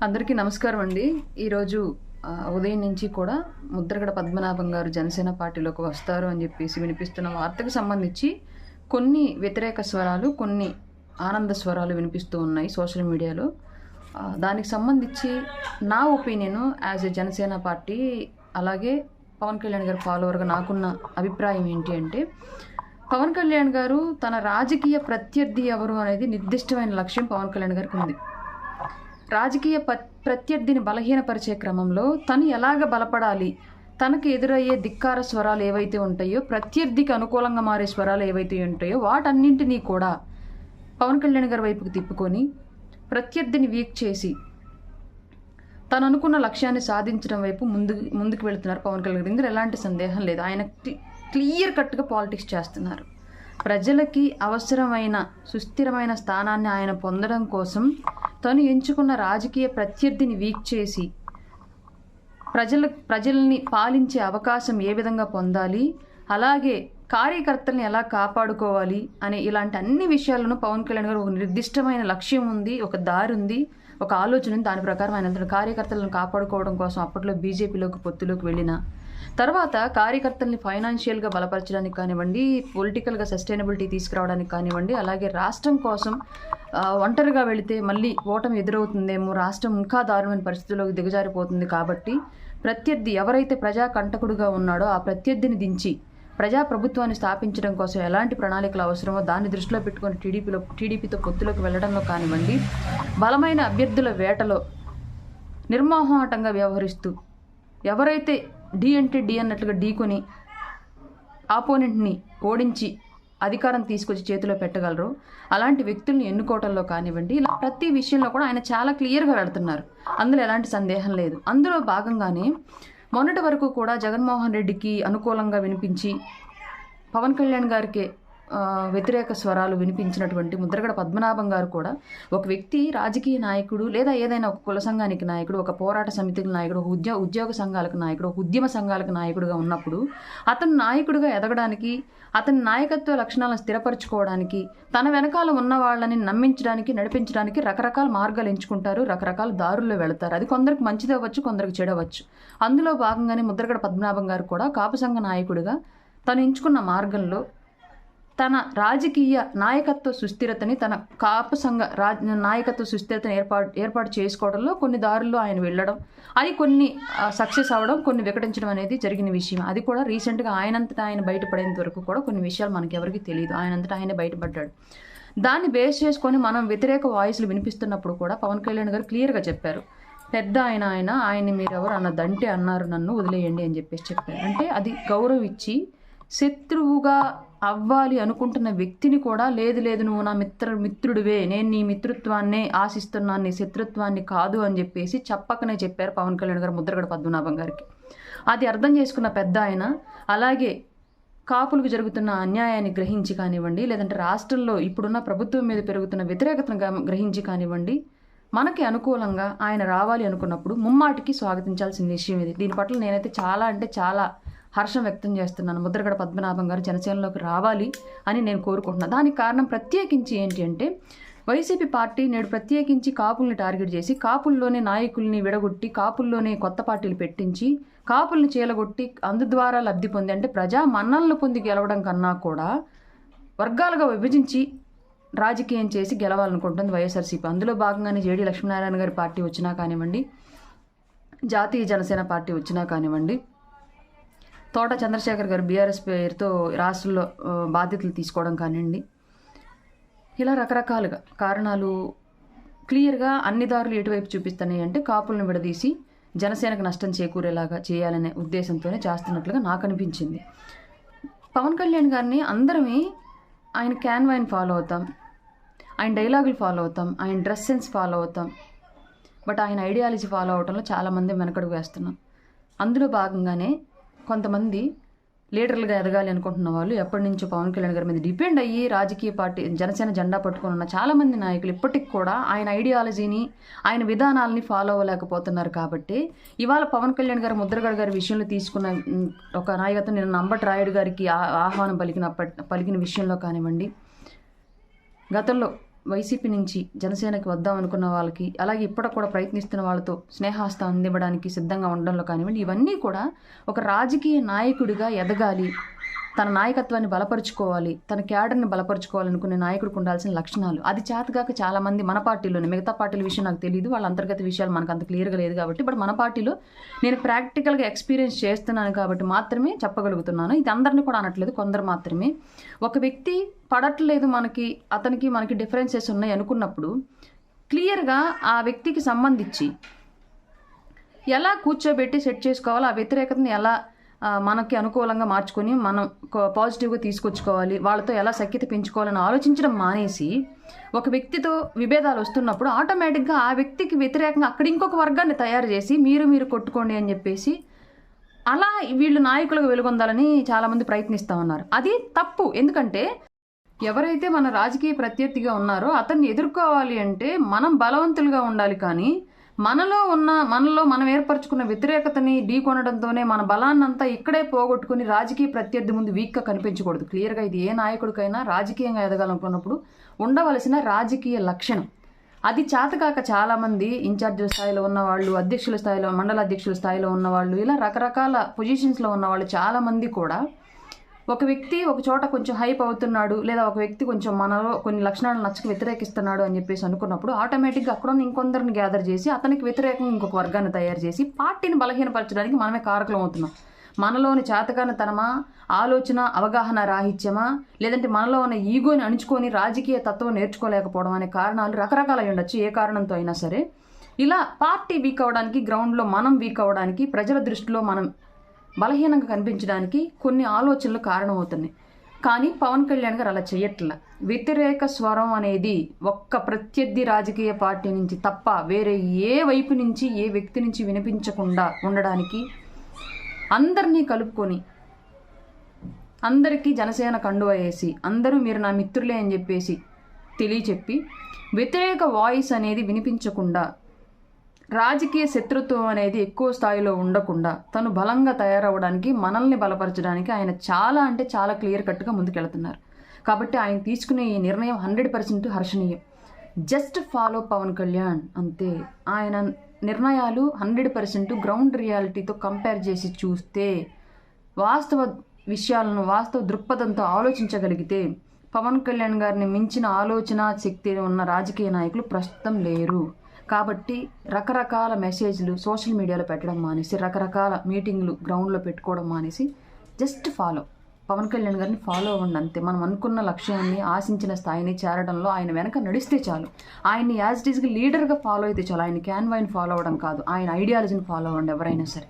అందరికీ నమస్కారం అండి. ఈరోజు ఉదయం నుంచి కూడా ముద్రగడ పద్మనాభం గారు జనసేన పార్టీలోకి వస్తారు అని చెప్పేసి వినిపిస్తున్న వార్తకు సంబంధించి కొన్ని వ్యతిరేక స్వరాలు, కొన్ని ఆనంద స్వరాలు వినిపిస్తూ ఉన్నాయి సోషల్ మీడియాలో. దానికి సంబంధించి నా opinion as a Janasena party, అలాగే పవన్ కళ్యాణ్ గారు ఫాలోవర్గా నాకున్న అభిప్రాయం ఏంటి అంటే, పవన్ కళ్యాణ్ గారు తన రాజకీయ ప్రత్యర్థి ఎవరు అనేది నిర్దిష్టమైన లక్ష్యం పవన్ కళ్యాణ్ గారికి ఉంది. రాజకీయ ప్రత్యర్థిని బలహీనపరిచే క్రమంలో తను ఎలాగ బలపడాలి, తనకు ఎదురయ్యే ధిక్కార స్వరాలు ఏవైతే ఉంటాయో, ప్రత్యర్థికి అనుకూలంగా మారే స్వరాలు ఏవైతే ఉంటాయో వాటన్నింటినీ కూడా పవన్ కళ్యాణ్ గారి వైపుకి తిప్పుకొని ప్రత్యర్థిని వీక్ చేసి తను అనుకున్న లక్ష్యాన్ని సాధించడం వైపు ముందుకు వెళుతున్నారు పవన్ కళ్యాణ్ గారు. ఇందులో ఎలాంటి సందేహం లేదు. ఆయన క్లియర్ కట్గా పాలిటిక్స్ చేస్తున్నారు. ప్రజలకి అవసరమైన సుస్థిరమైన స్థానాన్ని ఆయన పొందడం కోసం తను ఎంచుకున్న రాజకీయ ప్రత్యర్థిని వీక్ చేసి ప్రజల్ని పాలించే అవకాశం ఏ విధంగా పొందాలి, అలాగే కార్యకర్తల్ని ఎలా కాపాడుకోవాలి అనే ఇలాంటి అన్ని విషయాలను పవన్ కళ్యాణ్ గారు ఒక నిర్దిష్టమైన లక్ష్యం ఉంది, ఒక దారి ఉంది, ఒక ఆలోచన ఉంది. దాని ప్రకారం ఆయన కార్యకర్తలను కాపాడుకోవడం కోసం అప్పట్లో బీజేపీలోకి పొత్తులోకి వెళ్ళిన తర్వాత కార్యకర్తల్ని ఫైనాన్షియల్గా బలపరచడానికి కానివ్వండి, పొలిటికల్గా సస్టైనబిలిటీ తీసుకురావడానికి కానివ్వండి, అలాగే రాష్ట్రం కోసం ఒంటరిగా వెళితే మళ్ళీ ఓటమి ఎదురవుతుందేమో, రాష్ట్రం ఇంకా దారుణమైన పరిస్థితుల్లోకి దిగజారిపోతుంది కాబట్టి ప్రత్యర్థి ఎవరైతే ప్రజా కంటకుడుగా ఉన్నాడో ఆ ప్రత్యర్థిని దించి ప్రజాప్రభుత్వాన్ని స్థాపించడం కోసం ఎలాంటి ప్రణాళికలు అవసరమో దాన్ని దృష్టిలో పెట్టుకొని టీడీపీతో పొత్తులోకి వెళ్ళడంలో కానివ్వండి, బలమైన అభ్యర్థుల వేటలో నిర్మోహమాటంగా వ్యవహరిస్తూ ఎవరైతే డి అంటే డి అన్నట్లుగా ఢీకొని ఆపోనెంట్ని ఓడించి అధికారం తీసుకొచ్చి చేతిలో పెట్టగలరు అలాంటి వ్యక్తుల్ని ఎన్నుకోవటంలో కానివ్వండి, ఇలా ప్రతి విషయంలో కూడా ఆయన చాలా క్లియర్గా వెళ్తున్నారు. అందులో ఎలాంటి సందేహం లేదు. అందులో భాగంగానే మొన్నటి వరకు కూడా జగన్మోహన్ రెడ్డికి అనుకూలంగా వినిపించి పవన్ కళ్యాణ్ గారికి వ్యతిరేక స్వరాలు వినిపించినటువంటి ముద్రగడ పద్మనాభం గారు కూడా ఒక వ్యక్తి రాజకీయ నాయకుడు, లేదా ఏదైనా ఒక కుల సంఘానికి నాయకుడు, ఒక పోరాట సమితికి నాయకుడు, ఒక ఉద్యోగ సంఘాలకు నాయకుడు, ఒక ఉద్యమ సంఘాలకు నాయకుడుగా ఉన్నప్పుడు అతను నాయకుడిగా ఎదగడానికి, అతని నాయకత్వ లక్షణాలను స్థిరపరచుకోవడానికి, తన వెనకాల ఉన్న వాళ్ళని నమ్మించడానికి, నడిపించడానికి రకరకాల మార్గాలు ఎంచుకుంటారు, రకరకాల దారుల్లో వెళతారు. అది కొందరికి మంచిది అవ్వచ్చు, కొందరికి చెడవచ్చు. అందులో భాగంగానే ముద్రగడ పద్మనాభం గారు కూడా కాపు సంఘ నాయకుడిగా తను ఎంచుకున్న మార్గంలో తన రాజకీయ నాయకత్వ సుస్థిరతని, తన కాపు సంఘ నాయకత్వ సుస్థిరతని ఏర్పాటు చేసుకోవడంలో కొన్ని దారుల్లో ఆయన వెళ్ళడం, అవి కొన్ని సక్సెస్ అవ్వడం, కొన్ని వికటించడం అనేది జరిగిన విషయం. అది కూడా రీసెంట్గా ఆయనంతటా ఆయన బయటపడేంత వరకు కూడా కొన్ని విషయాలు మనకి ఎవరికి తెలియదు. ఆయనంతటా ఆయన బయటపడ్డాడు. దాన్ని బేస్ చేసుకొని మనం వ్యతిరేక వాయిస్లు వినిపిస్తున్నప్పుడు కూడా పవన్ కళ్యాణ్ గారు క్లియర్గా చెప్పారు, పెద్ద ఆయన్ని మీరెవరు అన్నదంటే అన్నారు, నన్ను వదిలేయండి అని చెప్పేసి చెప్పారు. అంటే అది గౌరవించి శత్రువుగా అవ్వాలి అనుకుంటున్న వ్యక్తిని కూడా లేదు నువ్వు నా మిత్రుడివే, నేను నీ మిత్రుత్వాన్నే ఆశిస్తున్నాను, నీ శత్రుత్వాన్ని కాదు అని చెప్పేసి చెప్పకనే చెప్పారు పవన్ కళ్యాణ్ గారు ముద్రగడ పద్మనాభం గారికి. అది అర్థం చేసుకున్న పెద్ద ఆయన, అలాగే కాపులకు జరుగుతున్న అన్యాయాన్ని గ్రహించి కానివ్వండి, లేదంటే రాష్ట్రంలో ఇప్పుడున్న ప్రభుత్వం మీద పెరుగుతున్న వ్యతిరేకతను గ్రహించి కానివ్వండి, మనకి అనుకూలంగా ఆయన రావాలి అనుకున్నప్పుడు ముమ్మాటికి స్వాగతించాల్సిన విషయం ఇది. దీని పట్ల నేనైతే చాలా హర్షం వ్యక్తం చేస్తున్నాను. ముద్రగడ పద్మనాభం గారు జనసేనలోకి రావాలి అని నేను కోరుకుంటున్నాను. దానికి కారణం ప్రత్యేకించి ఏంటి అంటే, వైసీపీ పార్టీ నేడు ప్రత్యేకించి కాపుల్ని టార్గెట్ చేసి కాపుల్లోనే నాయకుల్ని విడగొట్టి కాపుల్లోనే కొత్త పార్టీలు పెట్టించి కాపుల్ని చీలగొట్టి అందు ద్వారా లబ్ధి పొంది, అంటే ప్రజా మన్నలను పొంది గెలవడం కన్నా కూడా వర్గాలుగా విభజించి రాజకీయం చేసి గెలవాలనుకుంటుంది వైఎస్ఆర్సీపీ. అందులో భాగంగానే జేడీ లక్ష్మీనారాయణ గారి పార్టీ వచ్చినా కానివ్వండి, జాతీయ జనసేన పార్టీ వచ్చినా కానివ్వండి, తోట చంద్రశేఖర్ గారు బీఆర్ఎస్ పేరుతో రాష్ట్రంలో బాధ్యతలు తీసుకోవడం కానివ్వండి, ఇలా రకరకాలుగా కారణాలు క్లియర్గా అన్ని దారులు ఎటువైపు చూపిస్తున్నాయి అంటే కాపులను విడదీసి జనసేనకు నష్టం చేకూరేలాగా చేయాలనే ఉద్దేశంతోనే చేస్తున్నట్లుగా నాకు అనిపించింది. పవన్ కళ్యాణ్ గారిని అందరమే ఆయన క్యాన్వాయిన్ ఫాలో అవుతాం, ఆయన డైలాగులు ఫాలో అవుతాం, ఆయన డ్రెస్ సెన్స్ ఫాలో అవుతాం, బట్ ఆయన ఐడియాలజీ ఫాలో అవడంలో చాలామంది వెనకడుగు వేస్తున్నాం. అందులో భాగంగానే కొంతమంది లీడర్లుగా ఎదగాలి అనుకుంటున్న వాళ్ళు ఎప్పటి నుంచో పవన్ కళ్యాణ్ గారి మీద డిపెండ్ అయ్యి రాజకీయ పార్టీ జనసేన జెండా పట్టుకుని ఉన్న చాలామంది నాయకులు ఇప్పటికి కూడా ఆయన ఐడియాలజీని, ఆయన విధానాలని ఫాలో అవ్వలేకపోతున్నారు. కాబట్టి ఇవాళ పవన్ కళ్యాణ్ గారు ముద్రగడ గారి విషయంలో తీసుకున్న ఒక నాయకత్వం, నేను అంబటి రాయుడు గారికి ఆహ్వానం పలికిన విషయంలో కానివ్వండి, గతంలో వైసీపీ నుంచి జనసేనకి వద్దాం అనుకున్న వాళ్ళకి, అలాగే ఇప్పటికి కూడా ప్రయత్నిస్తున్న వాళ్ళతో స్నేహాస్తం అందివ్వడానికి సిద్ధంగా ఉండడంలో కానివ్వండి, ఇవన్నీ కూడా ఒక రాజకీయ నాయకుడిగా ఎదగాలి, తన నాయకత్వాన్ని బలపరుచుకోవాలి, తన క్యాడర్ని బలపరుచుకోవాలనుకునే నాయకుడికి ఉండాల్సిన లక్షణాలు. అది చేతగాక చాలామంది మన పార్టీలోనే, మిగతా పార్టీల విషయం నాకు తెలియదు, వాళ్ళ అంతర్గత విషయాలు మనకు అంత క్లియర్గా లేదు కాబట్టి, బట్ మన పార్టీలో నేను ప్రాక్టికల్గా ఎక్స్పీరియన్స్ చేస్తున్నాను కాబట్టి మాత్రమే చెప్పగలుగుతున్నాను. ఇది అందరినీ కూడా అనట్లేదు, కొందరు మాత్రమే. ఒక వ్యక్తి పడట్లేదు మనకి డిఫరెన్సెస్ ఉన్నాయి అనుకున్నప్పుడు క్లియర్గా ఆ వ్యక్తికి సంబంధించి ఎలా కూర్చోబెట్టి సెట్ చేసుకోవాలి, ఆ వ్యతిరేకతని ఎలా మనకి అనుకూలంగా మార్చుకొని మనం పాజిటివ్గా తీసుకొచ్చుకోవాలి, వాళ్ళతో ఎలా సఖ్యత పెంచుకోవాలని ఆలోచించడం మానేసి ఒక వ్యక్తితో విభేదాలు వస్తున్నప్పుడు ఆటోమేటిక్గా ఆ వ్యక్తికి వ్యతిరేకంగా అక్కడ ఇంకొక వర్గాన్ని తయారు చేసి మీరు కొట్టుకోండి అని చెప్పేసి అలా వీళ్ళు నాయకులుగా వెలుగొందాలని చాలామంది ప్రయత్నిస్తూ ఉన్నారు. అది తప్పు. ఎందుకంటే ఎవరైతే మన రాజకీయ ప్రత్యర్థిగా ఉన్నారో అతన్ని ఎదుర్కోవాలి అంటే మనం బలవంతులుగా ఉండాలి, కానీ మనలో మనం ఏర్పరచుకున్న వ్యతిరేకతని ఢీకొనడంతోనే మన బలాన్నంతా ఇక్కడే పోగొట్టుకుని రాజకీయ ప్రత్యర్థి ముందు వీక్గా కనిపించకూడదు. క్లియర్గా ఇది ఏ నాయకుడికైనా రాజకీయంగా ఎదగాలనుకున్నప్పుడు ఉండవలసిన రాజకీయ లక్షణం. అది చేతకాక చాలామంది ఇన్ఛార్జీల స్థాయిలో ఉన్నవాళ్ళు, అధ్యక్షుల స్థాయిలో, మండల అధ్యక్షుల స్థాయిలో ఉన్నవాళ్ళు, ఇలా రకరకాల పొజిషన్స్లో ఉన్నవాళ్ళు చాలామంది కూడా ఒక వ్యక్తి ఒక చోట కొంచెం హైప్ అవుతున్నాడు, లేదా ఒక వ్యక్తి కొంచెం మనలో కొన్ని లక్షణాలు నచ్చక వ్యతిరేకిస్తున్నాడు అని చెప్పేసి అనుకున్నప్పుడు ఆటోమేటిక్గా అక్కడ ఉన్న ఇంకొందరిని గ్యాదర్ చేసి అతనికి వ్యతిరేకంగా ఇంకొక వర్గాన్ని తయారు చేసి పార్టీని బలహీనపరచడానికి మనమే కారకులం అవుతున్నాం. మనలోని చేతకానితనమా, ఆలోచన అవగాహన రాహిత్యమా, లేదంటే మనలో ఉన్న ఈగోని అణుచుకొని రాజకీయ తత్వం నేర్చుకోలేకపోవడం అనే కారణాలు రకరకాలై ఉండొచ్చు. ఏ కారణంతో అయినా సరే ఇలా పార్టీ వీక్ అవ్వడానికి, గ్రౌండ్లో మనం వీక్ అవ్వడానికి, ప్రజల దృష్టిలో మనం బలహీనంగా కనిపించడానికి కొన్ని ఆలోచనలు కారణమవుతున్నాయి. కానీ పవన్ కళ్యాణ్ గారు అలా చేయట్లా. వ్యతిరేక స్వరం అనేది ఒక్క ప్రత్యర్థి రాజకీయ పార్టీ నుంచి తప్ప వేరే ఏ వైపు నుంచి, ఏ వ్యక్తి నుంచి వినిపించకుండా ఉండడానికి అందరినీ కలుపుకొని, అందరికీ జనసేన కండువ వేసి, అందరూ మీరు నా మిత్రులే అని చెప్పేసి తెలియచెప్పి వ్యతిరేక వాయిస్ అనేది వినిపించకుండా, రాజకీయ శత్రుత్వం అనేది ఎక్కువ స్థాయిలో ఉండకుండా తను బలంగా తయారవడానికి, మనల్ని బలపరచడానికి ఆయన చాలా అంటే చాలా క్లియర్ కట్గా ముందుకెళ్తున్నారు. కాబట్టి ఆయన తీసుకునే ఈ నిర్ణయం 100% హర్షణీయం. జస్ట్ ఫాలో పవన్ కళ్యాణ్ అంతే. ఆయన నిర్ణయాలు 100% గ్రౌండ్ రియాలిటీతో కంపేర్ చేసి చూస్తే, వాస్తవ విషయాలను వాస్తవ దృక్పథంతో ఆలోచించగలిగితే పవన్ కళ్యాణ్ గారిని మించిన ఆలోచన శక్తి ఉన్న రాజకీయ నాయకులు ప్రస్తుతం లేరు. కాబట్టి రకరకాల మెసేజ్లు సోషల్ మీడియాలో పెట్టడం మానేసి, రకరకాల మీటింగ్లు గ్రౌండ్లో పెట్టుకోవడం మానేసి జస్ట్ పవన్ కళ్యాణ్ గారిని ఫాలో అవ్వండి అంతే. మనం అనుకున్న లక్ష్యాన్ని, ఆశించిన స్థాయిని చేరడంలో ఆయన వెనక నడిస్తే చాలు. ఆయన్ని యాజ్ ఇట్ ఈస్గా లీడర్గా ఫాలో అయితే చాలు. ఆయన క్యాన్వాయిని ఫాలో అవ్వడం కాదు, ఆయన ఐడియాలజీని ఫాలో అవ్వండి ఎవరైనా సరే.